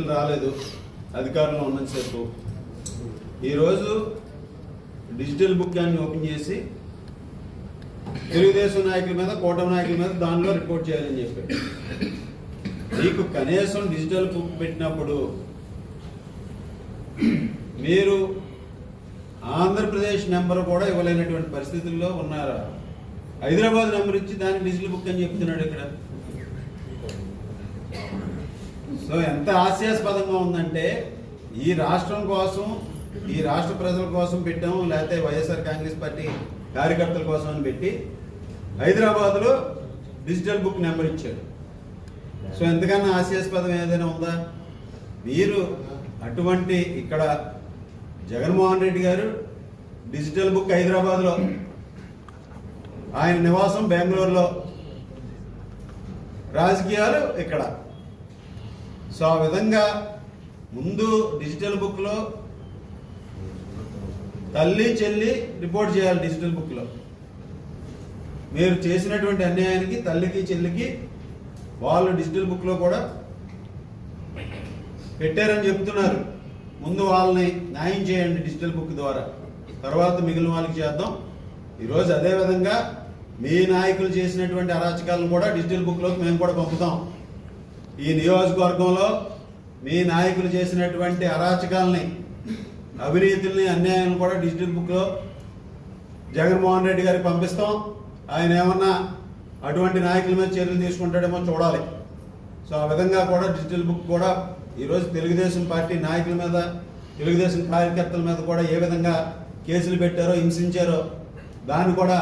రాలేదు అధికారంలో ఉన్నంతసేపు. ఈరోజు డిజిటల్ బుక్ అని ఓపెన్ చేసి తెలుగుదేశం నాయకుల మీద, కూటమి నాయకుల మీద దానిలో రిపోర్ట్ చేయాలని చెప్పారు. మీకు కనీసం డిజిటల్ బుక్ పెట్టినప్పుడు మీరు ఆంధ్రప్రదేశ్ నెంబర్ కూడా ఇవ్వలేనటువంటి పరిస్థితుల్లో ఉన్నారా? హైదరాబాద్ నెంబర్ ఇచ్చి దానికి డిజిటల్ బుక్ అని చెప్తున్నాడు ఇక్కడ. సో ఎంత హాస్యాస్పదంగా ఉందంటే, ఈ రాష్ట్రం కోసం, ఈ రాష్ట్ర ప్రజల కోసం పెట్టాము, లేకపోతే వైఎస్ఆర్ కాంగ్రెస్ పార్టీ కార్యకర్తల కోసం అని పెట్టి హైదరాబాద్లో డిజిటల్ బుక్ నెంబర్ ఇచ్చాడు. సో ఎంతకన్నా హాస్యాస్పదం ఏదైనా ఉందా? మీరు అటువంటి ఇక్కడ జగన్మోహన్ రెడ్డి గారు డిజిటల్ బుక్ హైదరాబాద్లో, ఆయన నివాసం బెంగళూరులో, రాజకీయాలు ఇక్కడ. సో ఆ విధంగా ముందు డిజిటల్ బుక్లో తల్లి చెల్లి రిపోర్ట్ చేయాలి. డిజిటల్ బుక్లో మీరు చేసినటువంటి అన్యాయానికి తల్లికి చెల్లికి వాళ్ళు డిజిటల్ బుక్లో కూడా పెట్టారని చెప్తున్నారు. ముందు వాళ్ళని న్యాయం చేయండి డిజిటల్ బుక్ ద్వారా, తర్వాత మిగిలిన వాళ్ళకి చేద్దాం. ఈరోజు అదేవిధంగా మీ నాయకులు చేసినటువంటి అరాచకాలను కూడా డిజిటల్ బుక్లోకి మేము కూడా పంపుతాం. ఈ నియోజకవర్గంలో మీ నాయకులు చేసినటువంటి అరాచకాలని, అవినీతుల్ని, అన్యాయాలను కూడా డిజిటల్ బుక్లో జగన్మోహన్ రెడ్డి గారికి పంపిస్తాం. ఆయన ఏమన్నా అటువంటి నాయకుల మీద చర్యలు తీసుకుంటాడేమో చూడాలి. సో ఆ విధంగా కూడా డిజిటల్ బుక్ కూడా ఈరోజు తెలుగుదేశం పార్టీ నాయకుల మీద, తెలుగుదేశం కార్యకర్తల మీద కూడా ఏ విధంగా కేసులు పెట్టారో, హింసించారో దాన్ని కూడా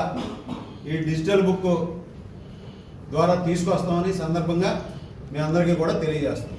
ఈ డిజిటల్ బుక్ ద్వారా తీసుకొస్తామని సందర్భంగా మీ అందరికీ కూడా తెలియజేస్తాం.